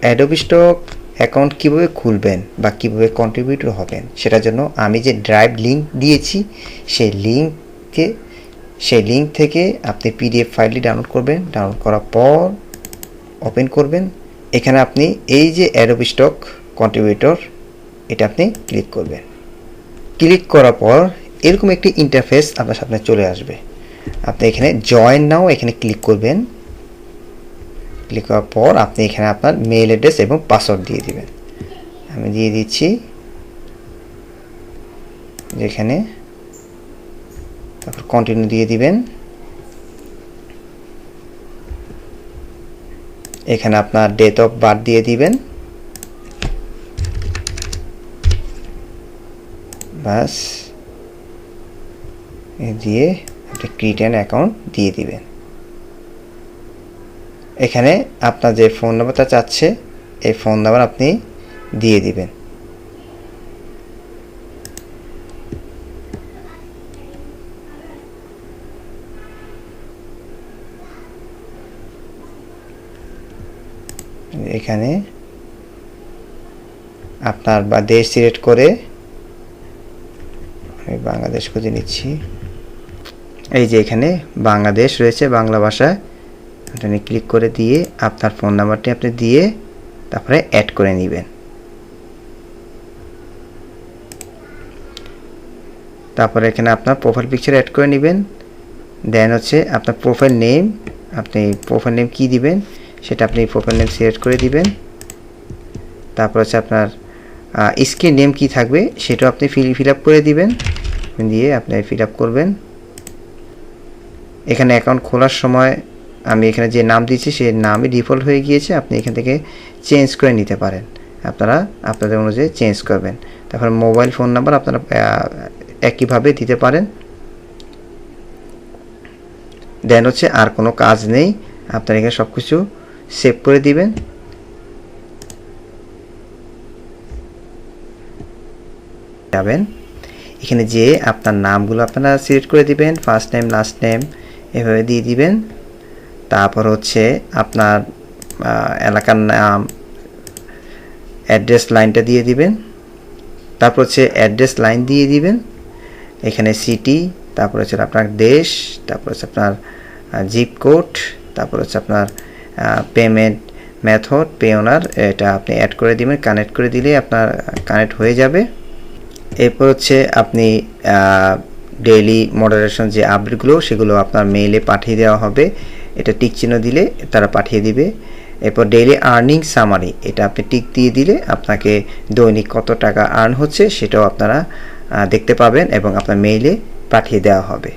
Adobe stock account কীভাবে খুলবেন বা কীভাবে কন্ট্রিবিউটর হবেন সেটার জন্য আমি যে ড্রাইভ লিঙ্ক দিয়েছি সেই লিঙ্ক থেকে আপনি পিডিএফ ফাইলটি ডাউনলোড করবেন। ডাউনলোড করার পর ওপেন করবেন। এখানে আপনি এই যে অ্যাডোবি স্টক কন্ট্রিবিউটর এটা আপনি ক্লিক করবেন। ক্লিক করার পর এরকম একটি ইন্টারফেস আপনার সামনে চলে আসবে। আপনি এখানে জয়েন নাও এখানে ক্লিক করবেন। ক্লিক করার পর আপনি এখানে আপনার মেইল অ্যাড্রেস এবং পাসওয়ার্ড দিয়ে দিবেন। আমি দিয়ে দিচ্ছি যেখানে, তারপর কন্টিনিউ দিয়ে দিবেন। এখানে আপনার ডেট অফ বার্থ দিয়ে দিবেন, বাস দিয়ে আপনি ক্রিয়েট অ্যান অ্যাকাউন্ট দিয়ে দিবেন। এখানে আপনার যে ফোন নাম্বারটা চাচ্ছে এই ফোন নাম্বার আপনি দিয়ে দিবেন। এখানে আপনার বা দেশ সিলেক্ট করে আমি বাংলাদেশ খুঁজে নিচ্ছি। এই যে এখানে বাংলাদেশ রয়েছে বাংলা ভাষায়, এখানে ক্লিক করে দিয়ে আপনার ফোন নাম্বারটি আপনি দিয়ে তারপরে অ্যাড করে নেবেন। তারপরে এখানে আপনার প্রোফাইল পিকচার অ্যাড করে নেবেন। দেন হচ্ছে আপনার প্রোফাইল নেম, আপনি প্রোফাইল নেম কী দিবেন সেটা আপনি প্রোফাইল নেম সিলেক্ট করে দিবেন। তারপর হচ্ছে আপনার স্ক্রিন নেম কী থাকবে সেটাও আপনি ফিল আপ করে দিবেন, দিয়ে আপনি ফিল আপ করবেন। এখানে অ্যাকাউন্ট খোলার সময় আমি এখানে যে নাম দিয়েছি সেই নামই ডিফল্ট হয়ে গিয়েছে, আপনি এখান থেকে চেঞ্জ করে নিতে পারেন। আপনারা আপনাদের অনুযায়ী চেঞ্জ করবেন। তারপর মোবাইল ফোন নাম্বার আপনারা একইভাবে দিতে পারেন। দেন হচ্ছে আর কোনো কাজ নেই, আপনারা এখানে সব কিছু সেভ করে দিবেন। যাবেন এখানে যে আপনার নামগুলো আপনারা সিলেক্ট করে দিবেন, ফার্স্ট নেম লাস্ট নেম এভাবে দিয়ে দিবেন। তারপর হচ্ছে আপনার এলাকার নাম, অ্যাড্রেস লাইনটা দিয়ে দিবেন। তারপর হচ্ছে অ্যাড্রেস লাইন দিয়ে দিবেন, এখানে সিটি, তারপর হচ্ছে আপনার দেশ, তারপর হচ্ছে আপনার জিপ কোড, তারপর হচ্ছে আপনার পেমেন্ট মেথড, পে ওনার, এটা আপনি অ্যাড করে দিবেন। কানেক্ট করে দিলে আপনার কানেক্ট হয়ে যাবে। এরপর হচ্ছে আপনি ডেইলি মডারেশন যে আপডেটগুলো সেগুলো আপনার মেইলে পাঠিয়ে দেওয়া হবে, এটা টিক চিহ্ন দিলে তারা পাঠিয়ে দিবে। এরপর ডেইলি আর্নিং সামারি, এটা আপনি টিক দিয়ে দিলে আপনাকে দৈনিক কত টাকা আর্ন হচ্ছে সেটাও আপনারা দেখতে পাবেন এবং আপনার মেইলে পাঠিয়ে দেওয়া হবে।